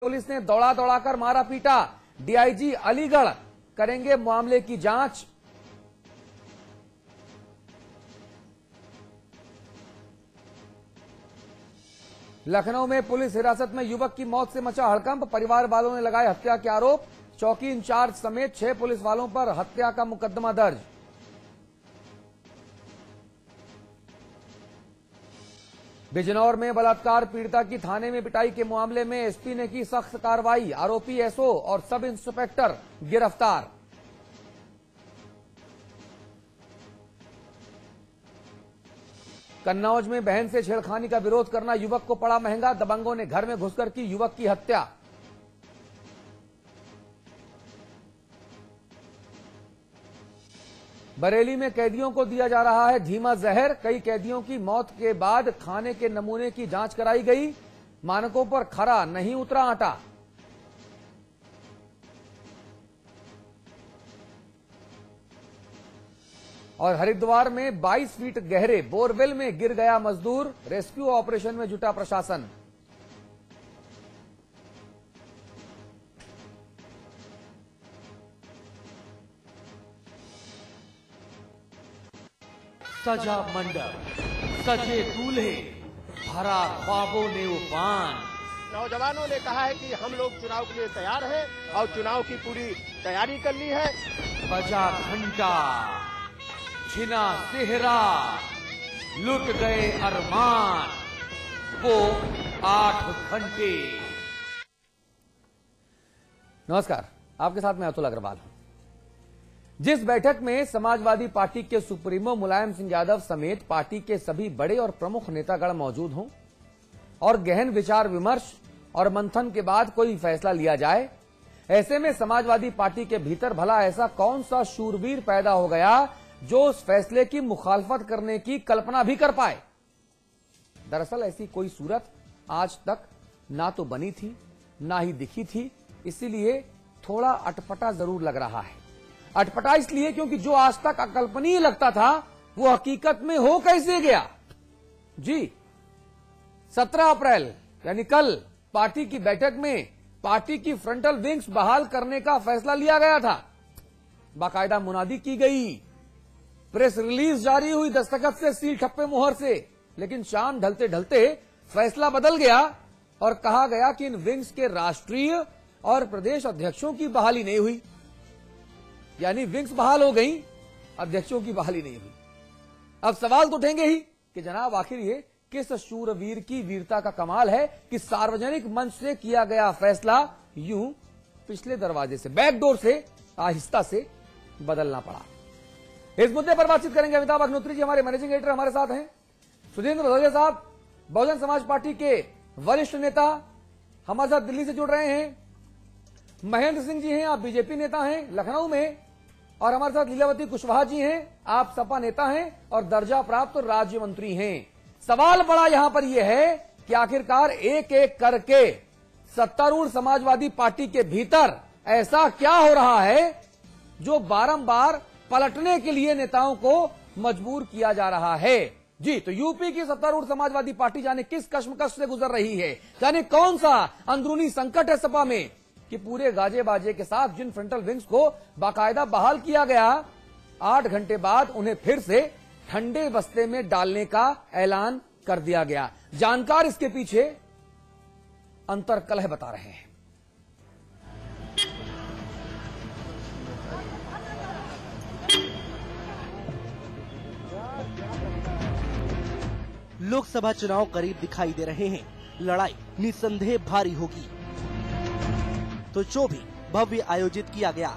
Police ने दौड़ा दौड़ाकर मारा पीटा। डीआईजी अलीगढ़ करेंगे मामले की जांच। लखनऊ में पुलिस हिरासत में युवक की मौत से मचा हड़कंप। परिवार वालों ने लगाए हत्या के आरोप। चौकी इंचार्ज समेत 6 पुलिस वालों पर हत्या का मुकदमा दर्ज। बिजनौर में बलात्कार पीड़िता की थाने में पिटाई के मामले में एसपी ने की सख्त कार्रवाई। आरोपी एसओ और सब इंस्पेक्टर गिरफ्तार। कन्नौज में बहन से छेड़खानी का विरोध करना युवक को पड़ा महंगा। दबंगों ने घर में घुसकर की युवक की हत्या। बरेली में कैदियों को दिया जा रहा है धीमा जहर। कई कैदियों की मौत के बाद खाने के नमूने की जांच कराई गई। मानकों पर खरा नहीं उतरा आटा। और हरिद्वार में 22 फीट गहरे बोरवेल में गिर गया मजदूर। रेस्क्यू ऑपरेशन में जुटा प्रशासन। सजा मंडप, सजे दूल्हे, भरा ख्वाबों ने उफान। नौजवानों ने कहा है कि हम लोग चुनाव के लिए तैयार हैं और चुनाव की पूरी तैयारी कर ली है। बजा घंटा, छिना सेहरा, लुट गए अरमान, वो 8 घंटे। नमस्कार, आपके साथ मैं अतुल अग्रवाल हूं। जिस बैठक में समाजवादी पार्टी के सुप्रीमो मुलायम सिंह यादव समेत पार्टी के सभी बड़े और प्रमुख नेतागण मौजूद हों और गहन विचार विमर्श और मंथन के बाद कोई फैसला लिया जाए, ऐसे में समाजवादी पार्टी के भीतर भला ऐसा कौन सा शूरवीर पैदा हो गया जो उस फैसले की मुखालफत करने की कल्पना भी कर पाए। दरअसल ऐसी कोई सूरत आज तक ना तो बनी थी ना ही दिखी थी, इसीलिए थोड़ा अटपटा जरूर लग रहा है। अटपटा इसलिए क्योंकि जो आज तक अकल्पनीय लगता था वो हकीकत में हो कैसे गया। जी, 17 अप्रैल यानी कल पार्टी की बैठक में पार्टी की फ्रंटल विंग्स बहाल करने का फैसला लिया गया था। बाकायदा मुनादी की गई, प्रेस रिलीज जारी हुई दस्तखत से, सील ठप्पे मुहर से। लेकिन शाम ढलते ढलते फैसला बदल गया और कहा गया कि इन विंग्स के राष्ट्रीय और प्रदेश अध्यक्षों की बहाली नहीं हुई। यानी विंग्स बहाल हो गई, अध्यक्षों की बहाली नहीं हुई। अब सवाल तो उठेंगे ही कि जनाब आखिर ये किस शूरवीर की वीरता का कमाल है कि सार्वजनिक मंच से किया गया फैसला यूं पिछले दरवाजे से, बैकडोर से, आहिस्ता से बदलना पड़ा। इस मुद्दे पर बातचीत करेंगे अमिताभ अग्निहोत्री जी, हमारे मैनेजिंग एडिटर हमारे साथ हैं। सुधींद्र भदौरिया साहब बहुजन समाज पार्टी के वरिष्ठ नेता हमारे साथ दिल्ली से जुड़ रहे हैं। महेंद्र सिंह जी हैं, आप बीजेपी नेता हैं लखनऊ में, और हमारे साथ लीलावती कुशवाहा जी हैं, आप सपा नेता हैं और दर्जा प्राप्त राज्य मंत्री हैं। सवाल बड़ा यहां पर यह है कि आखिरकार एक एक करके सत्तारूढ़ समाजवादी पार्टी के भीतर ऐसा क्या हो रहा है जो बारंबार पलटने के लिए नेताओं को मजबूर किया जा रहा है। जी, तो यूपी की सत्तारूढ़ समाजवादी पार्टी जाने किस कश्मकश से गुजर रही है, जाने कौन सा अंदरूनी संकट है सपा में कि पूरे गाजे बाजे के साथ जिन फ्रंटल विंग्स को बाकायदा बहाल किया गया, 8 घंटे बाद उन्हें फिर से ठंडे बस्ते में डालने का ऐलान कर दिया गया। जानकार इसके पीछे अंतर्कलह बता रहे हैं। लोकसभा चुनाव करीब दिखाई दे रहे हैं। लड़ाई निसंदेह भारी होगी। तो जो भी भव्य आयोजित किया गया,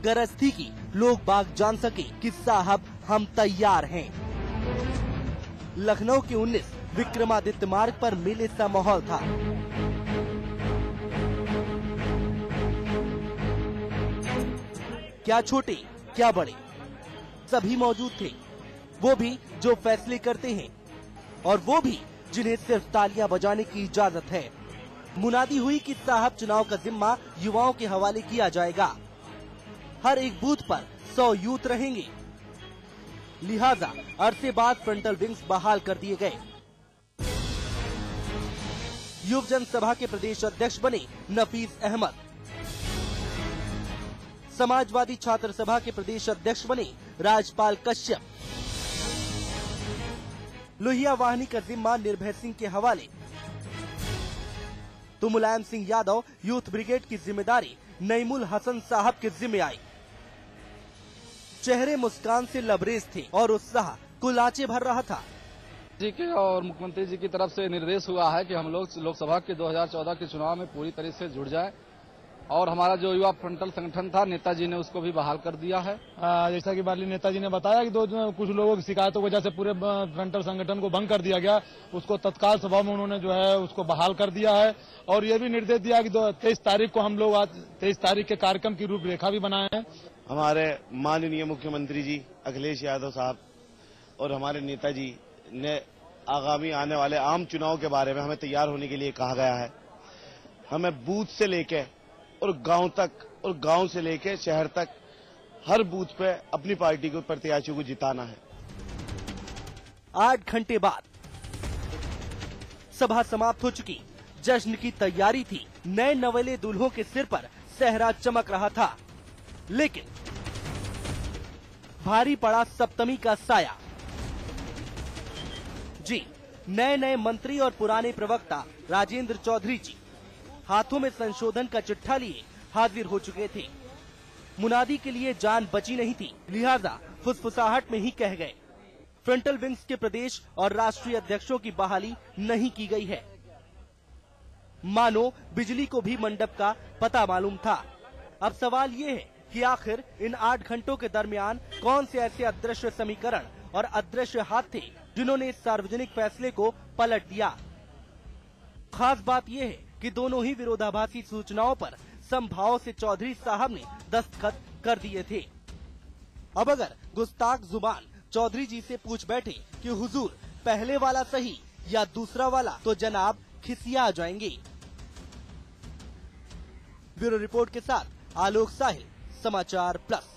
गरज थी कि लोग बाग जान सके कि साहब हम तैयार हैं। लखनऊ के 19 विक्रमादित्य मार्ग पर मेले सा माहौल था। क्या छोटे क्या बड़े सभी मौजूद थे, वो भी जो फैसले करते हैं और वो भी जिन्हें सिर्फ तालियां बजाने की इजाजत है। मुनादी हुई कि साहब चुनाव का जिम्मा युवाओं के हवाले किया जाएगा। हर एक बूथ पर 100 यूथ रहेंगे, लिहाजा अरसे बाद फ्रंटल विंग्स बहाल कर दिए गए। युव जनसभा के प्रदेश अध्यक्ष बने नफीस अहमद। समाजवादी छात्र सभा के प्रदेश अध्यक्ष बने राजपाल कश्यप। लोहिया वाहिनी का जिम्मा निर्भय सिंह के हवाले, तो मुलायम सिंह यादव यूथ ब्रिगेड की जिम्मेदारी नईमुल हसन साहब के जिम्मे आई। चेहरे मुस्कान से लबरेज थे और उत्साह कुलाचे भर रहा था। जी के और मुख्यमंत्री जी की तरफ से निर्देश हुआ है कि हम लोग लोकसभा के 2014 के चुनाव में पूरी तरह से जुड़ जाए और हमारा जो युवा फ्रंटल संगठन था नेताजी ने उसको भी बहाल कर दिया है। जैसा कि माननीय नेताजी ने बताया कि कुछ लोगों की शिकायतों की वजह से पूरे फ्रंटल संगठन को भंग कर दिया गया, उसको तत्काल सभा में उन्होंने जो है उसको बहाल कर दिया है और ये भी निर्देश दिया कि 23 तारीख को हम लोग आज 23 तारीख के कार्यक्रम की रूपरेखा भी बनाए हैं। हमारे माननीय मुख्यमंत्री जी अखिलेश यादव साहब और हमारे नेताजी ने आगामी आने वाले आम चुनाव के बारे में हमें तैयार होने के लिए कहा गया है। हमें बूथ से लेके और गांव तक और गांव से लेके शहर तक हर बूथ पे अपनी पार्टी के प्रत्याशियों को जिताना है। 8 घंटे बाद सभा समाप्त हो चुकी। जश्न की तैयारी थी। नए नवेले दूल्हों के सिर पर सेहरा चमक रहा था, लेकिन भारी पड़ा सप्तमी का साया। जी, नए नए मंत्री और पुराने प्रवक्ता राजेंद्र चौधरी जी हाथों में संशोधन का चिट्ठा लिए हाजिर हो चुके थे। मुनादी के लिए जान बची नहीं थी, लिहाजा फुसफुसाहट में ही कह गए। फ्रंटल विंग्स के प्रदेश और राष्ट्रीय अध्यक्षों की बहाली नहीं की गई है। मानो बिजली को भी मंडप का पता मालूम था। अब सवाल ये है कि आखिर इन 8 घंटों के दरमियान कौन से ऐसे अदृश्य समीकरण और अदृश्य हाथ थे जिन्होंने इस सार्वजनिक फैसले को पलट दिया। खास बात यह है कि दोनों ही विरोधाभासी सूचनाओं पर समभाव से चौधरी साहब ने दस्तखत कर दिए थे। अब अगर गुस्ताख जुबान चौधरी जी से पूछ बैठे कि हुजूर पहले वाला सही या दूसरा वाला, तो जनाब खिसिया जाएंगे। ब्यूरो रिपोर्ट के साथ आलोक साहिल, समाचार प्लस।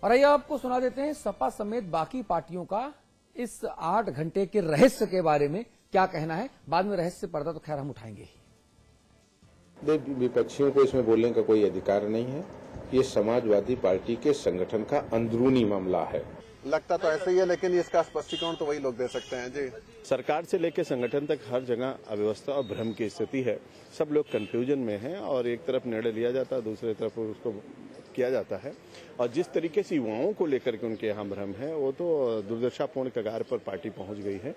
और आइए आपको सुना देते हैं सपा समेत बाकी पार्टियों का इस 8 घंटे के रहस्य के बारे में क्या कहना है। बाद में रहस्य पर्दा तो खैर हम उठाएंगे ही। विपक्षियों को इसमें बोलने का कोई अधिकार नहीं है। ये समाजवादी पार्टी के संगठन का अंदरूनी मामला है। लगता तो ऐसा ही है, लेकिन इसका स्पष्टीकरण तो वही लोग दे सकते हैं। जी, सरकार से लेकर संगठन तक हर जगह अव्यवस्था और भ्रम की स्थिति है। सब लोग कंफ्यूजन में हैं और एक तरफ निर्णय लिया जाता है, दूसरी तरफ उसको किया जाता है। और जिस तरीके से युवाओं को लेकर के उनके यहाँ भ्रम है, वो तो दुर्दशापूर्ण कगार पर पार्टी पहुंच गई है।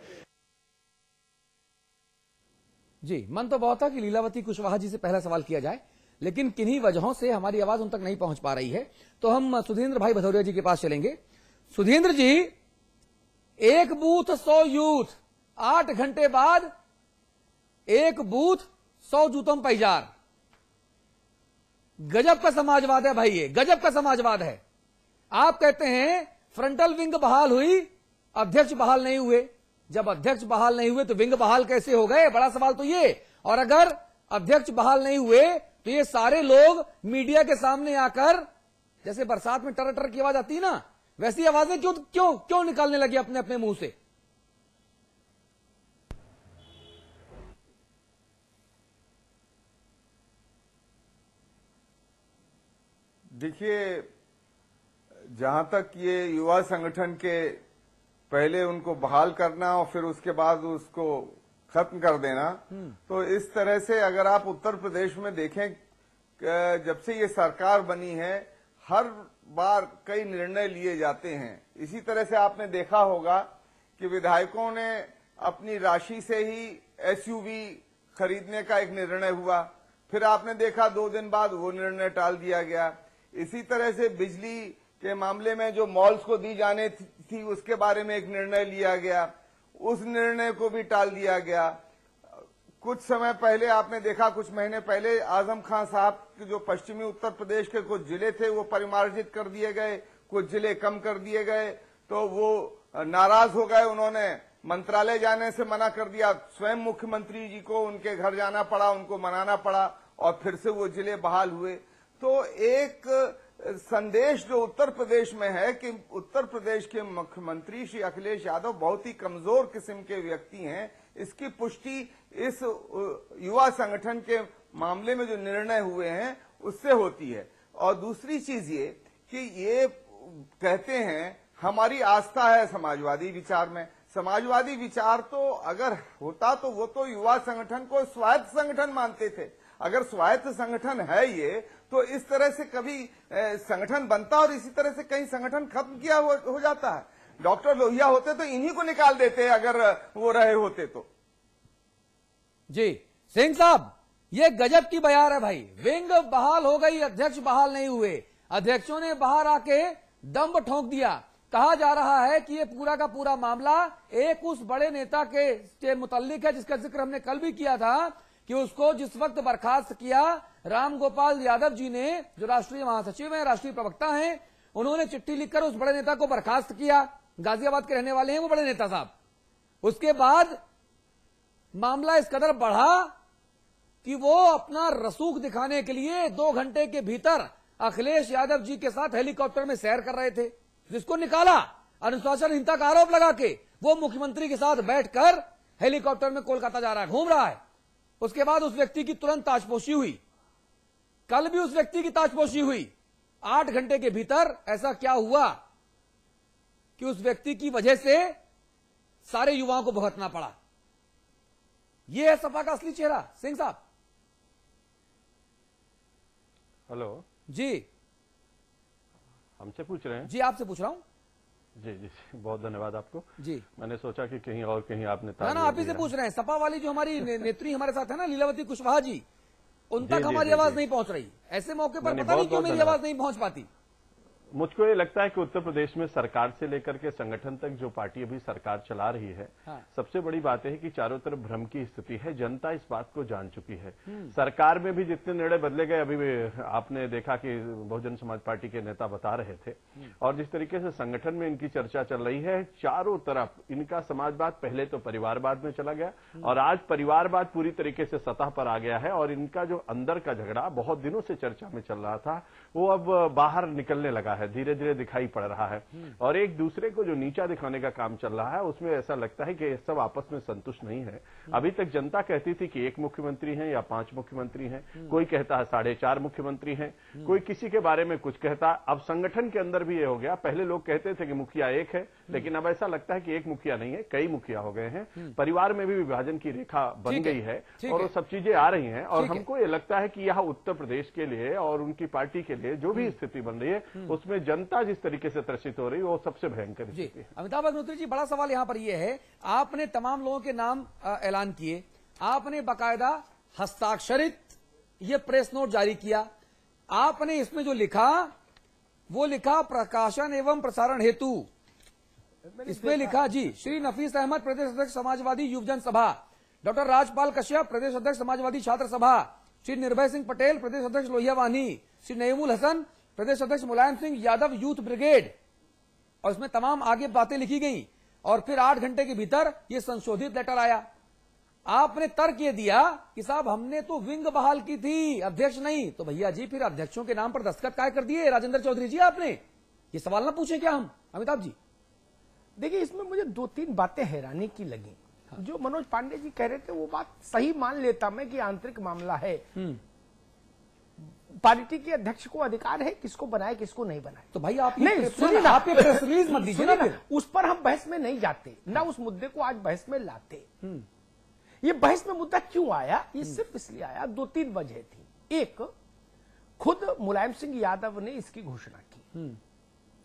जी, मन तो बहुत था कि लीलावती कुशवाहा जी से पहला सवाल किया जाए, लेकिन किन्हीं वजहों से हमारी आवाज उन तक नहीं पहुंच पा रही है। तो हम सुधींद्र भाई भदौरिया जी के पास चलेंगे। सुधींद्र जी, एक बूथ 100 यूथ, 8 घंटे बाद एक बूथ 100 जूतों में पैजार। गजब का समाजवाद है भाई, ये गजब का समाजवाद है। आप कहते हैं फ्रंटल विंग बहाल हुई, अध्यक्ष बहाल नहीं हुए। जब अध्यक्ष बहाल नहीं हुए तो विंग बहाल कैसे हो गए? बड़ा सवाल तो ये। और अगर अध्यक्ष बहाल नहीं हुए तो ये सारे लोग मीडिया के सामने आकर, जैसे बरसात में टर टर की आवाज आती है ना, वैसी आवाजें क्यों निकालने लगी अपने अपने मुंह से? देखिए, जहां तक ये युवा संगठन के पहले उनको बहाल करना और फिर उसके बाद उसको खत्म कर देना, तो इस तरह से अगर आप उत्तर प्रदेश में देखें, जब से ये सरकार बनी है हर बार कई निर्णय लिए जाते हैं। इसी तरह से आपने देखा होगा कि विधायकों ने अपनी राशि से ही एसयूवी खरीदने का एक निर्णय हुआ, फिर आपने देखा 2 दिन बाद वो निर्णय टाल दिया गया। इसी तरह से बिजली के मामले में जो मॉल्स को दी जाने थी उसके बारे में एक निर्णय लिया गया, उस निर्णय को भी टाल दिया गया। कुछ समय पहले आपने देखा, कुछ महीने पहले आजम खान साहब के जो पश्चिमी उत्तर प्रदेश के कुछ जिले थे वो परिमार्जित कर दिए गए, कुछ जिले कम कर दिए गए, तो वो नाराज हो गए। उन्होंने मंत्रालय जाने से मना कर दिया, स्वयं मुख्यमंत्री जी को उनके घर जाना पड़ा, उनको मनाना पड़ा और फिर से वो जिले बहाल हुए। तो एक संदेश जो उत्तर प्रदेश में है कि उत्तर प्रदेश के मुख्यमंत्री श्री अखिलेश यादव बहुत ही कमजोर किस्म के व्यक्ति हैं, इसकी पुष्टि इस युवा संगठन के मामले में जो निर्णय हुए हैं उससे होती है। और दूसरी चीज ये कि ये कहते हैं हमारी आस्था है समाजवादी विचार में। समाजवादी विचार तो अगर होता तो वो तो युवा संगठन को स्वायत्त संगठन मानते थे। अगर स्वायत्त संगठन है ये तो इस तरह से कभी संगठन बनता और इसी तरह से कहीं संगठन खत्म किया हो जाता है। डॉक्टर लोहिया होते तो इन्हीं को निकाल देते अगर वो रहे होते तो। जी सिंह साहब, ये गजब की बयार है भाई। विंग बहाल हो गई, अध्यक्ष बहाल नहीं हुए। अध्यक्षों ने बाहर आके दम ठोंक दिया। कहा जा रहा है कि ये पूरा का पूरा मामला एक उस बड़े नेता के मुताल्लिक है जिसका जिक्र हमने कल भी किया था कि उसको जिस वक्त बर्खास्त किया रामगोपाल यादव जी ने, जो राष्ट्रीय महासचिव हैं, राष्ट्रीय प्रवक्ता हैं, उन्होंने चिट्ठी लिखकर उस बड़े नेता को बर्खास्त किया। गाजियाबाद के रहने वाले हैं वो बड़े नेता साहब। उसके बाद मामला इस कदर बढ़ा कि वो अपना रसूख दिखाने के लिए 2 घंटे के भीतर अखिलेश यादव जी के साथ हेलीकॉप्टर में सैर कर रहे थे, जिसको निकाला अनुशासनहीनता का आरोप लगा के। वो मुख्यमंत्री के साथ बैठकर हेलीकॉप्टर में कोलकाता जा रहा है, घूम रहा है। उसके बाद उस व्यक्ति की तुरंत ताजपोशी हुई। कल भी उस व्यक्ति की ताजपोशी हुई। 8 घंटे के भीतर ऐसा क्या हुआ कि उस व्यक्ति की वजह से सारे युवाओं को भुगतना पड़ा। यह है सपा का असली चेहरा। सिंह साहब। हेलो जी, हमसे पूछ रहे हैं? जी आपसे पूछ रहा हूं। जी जी, बहुत धन्यवाद आपको। जी, मैंने सोचा कि कहीं और कहीं आपने ना आप ही से पूछ रहे हैं। सपा वाली जो हमारी नेत्री हमारे साथ है ना, लीलावती कुशवाहा जी, उन तक हमारी आवाज नहीं पहुंच रही। ऐसे मौके पर पता नहीं क्यों मेरी आवाज नहीं पहुंच पाती। मुझको ये लगता है कि उत्तर प्रदेश में सरकार से लेकर के संगठन तक जो पार्टी अभी सरकार चला रही है, सबसे बड़ी बात है कि चारों तरफ भ्रम की स्थिति है। जनता इस बात को जान चुकी है। सरकार में भी जितने निर्णय बदले गए, अभी भी आपने देखा कि बहुजन समाज पार्टी के नेता बता रहे थे, और जिस तरीके से संगठन में इनकी चर्चा चल रही है, चारों तरफ इनका समाजवाद पहले तो परिवारवाद में चला गया और आज परिवारवाद पूरी तरीके से सतह पर आ गया है। और इनका जो अंदर का झगड़ा बहुत दिनों से चर्चा में चल रहा था, वो अब बाहर निकलने लगा है, धीरे धीरे दिखाई पड़ रहा है। और एक दूसरे को जो नीचा दिखाने का काम चल रहा है, उसमें ऐसा लगता है कि सब आपस में संतुष्ट नहीं है। अभी तक जनता कहती थी कि 1 मुख्यमंत्री हैं या 5 मुख्यमंत्री हैं, कोई कहता है 4.5 मुख्यमंत्री हैं, कोई किसी के बारे में कुछ कहता। अब संगठन के अंदर भी ये हो गया। पहले लोग कहते थे कि मुखिया 1 है, लेकिन अब ऐसा लगता है कि 1 मुखिया नहीं है, कई मुखिया हो गए हैं। परिवार में भी विभाजन की रेखा बन गई है और वो सब चीजें आ रही हैं। और हमको ये लगता है कि यह उत्तर प्रदेश के लिए और उनकी पार्टी के लिए जो भी स्थिति बन रही है, उसमें जनता जिस तरीके से त्रसित हो रही है, वो सबसे भयंकर स्थिति है। अमिताभ अग्निहोत्री जी, बड़ा सवाल यहां पर यह है, आपने तमाम लोगों के नाम ऐलान किए, आपने बाकायदा हस्ताक्षरित ये प्रेस नोट जारी किया, आपने इसमें जो लिखा वो लिखा प्रकाशन एवं प्रसारण हेतु। इसमें लिखा जी, श्री नफीस अहमद प्रदेश अध्यक्ष समाजवादी युवजन सभा, डॉक्टर राजपाल कश्यप प्रदेश अध्यक्ष समाजवादी छात्र सभा, श्री निर्भय सिंह पटेल प्रदेश अध्यक्ष लोहिया वानी, श्री नईमुल हसन प्रदेश अध्यक्ष मुलायम सिंह यादव यूथ ब्रिगेड। और इसमें तमाम आगे बातें लिखी गई। और फिर 8 घंटे के भीतर ये संशोधित लेटर आया। आपने तर्क ये दिया कि साहब हमने तो विंग बहाल की थी, अध्यक्ष नहीं। तो भैया जी, फिर अध्यक्षों के नाम पर दस्तखत काय कर दिए राजेंद्र चौधरी जी आपने? ये सवाल ना पूछे क्या हम? अमिताभ जी देखिए, इसमें मुझे 2-3 बातें हैरानी की लगी। जो मनोज पांडे जी कह रहे थे वो बात सही मान लेता मैं कि आंतरिक मामला है। पार्टी के अध्यक्ष को अधिकार है किसको बनाए किसको नहीं बनाए। तो भाई आप नहीं सुनिए ना, आप ये प्रेस रिलीज मत दीजिए ना। उस पर हम बहस में नहीं जाते ना, उस मुद्दे को आज बहस में लाते। ये बहस में मुद्दा क्यों आया? ये सिर्फ इसलिए आया, 2-3 वजह थी। एक, खुद मुलायम सिंह यादव ने इसकी घोषणा की,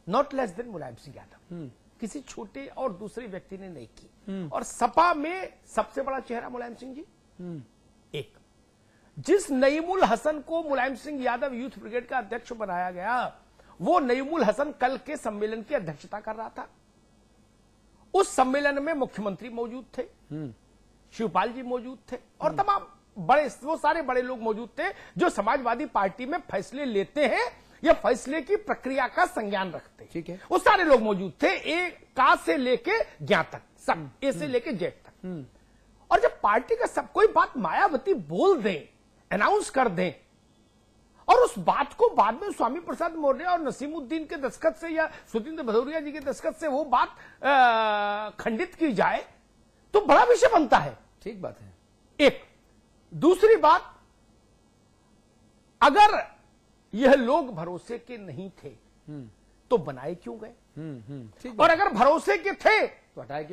not less than Mulayam Singh Yadav, किसी छोटे और दूसरे व्यक्ति ने नहीं की। और सपा में सबसे बड़ा चेहरा मुलायम सिंह जी। एक, जिस नईमुल हसन को मुलायम सिंह यादव यूथ ब्रिगेड का अध्यक्ष बनाया गया, वो नईमुल हसन कल के सम्मेलन की अध्यक्षता कर रहा था। उस सम्मेलन में मुख्यमंत्री मौजूद थे, शिवपाल जी मौजूद थे और तमाम बड़े, वो सारे बड़े लोग मौजूद थे जो समाजवादी पार्टी में फैसले लेते हैं या फैसले की प्रक्रिया का संज्ञान रखते। ठीक है, वो सारे लोग मौजूद थे, एक का से लेके ज्ञा तक, सब ए से लेके जेड तक। और जब पार्टी का सब कोई बात मायावती बोल दें, अनाउंस कर दें और उस बात को बाद में स्वामी प्रसाद मौर्य और नसीमुद्दीन के दस्तखत से या सुधींद्र भदौरिया जी के दस्तखत से वो बात खंडित की जाए तो बड़ा विषय बनता है। ठीक बात है। एक दूसरी बात, अगर यह लोग भरोसे के नहीं थे तो बनाए क्यों गए, ठीक और अगर भरोसे के थे तो हटाए क्यों?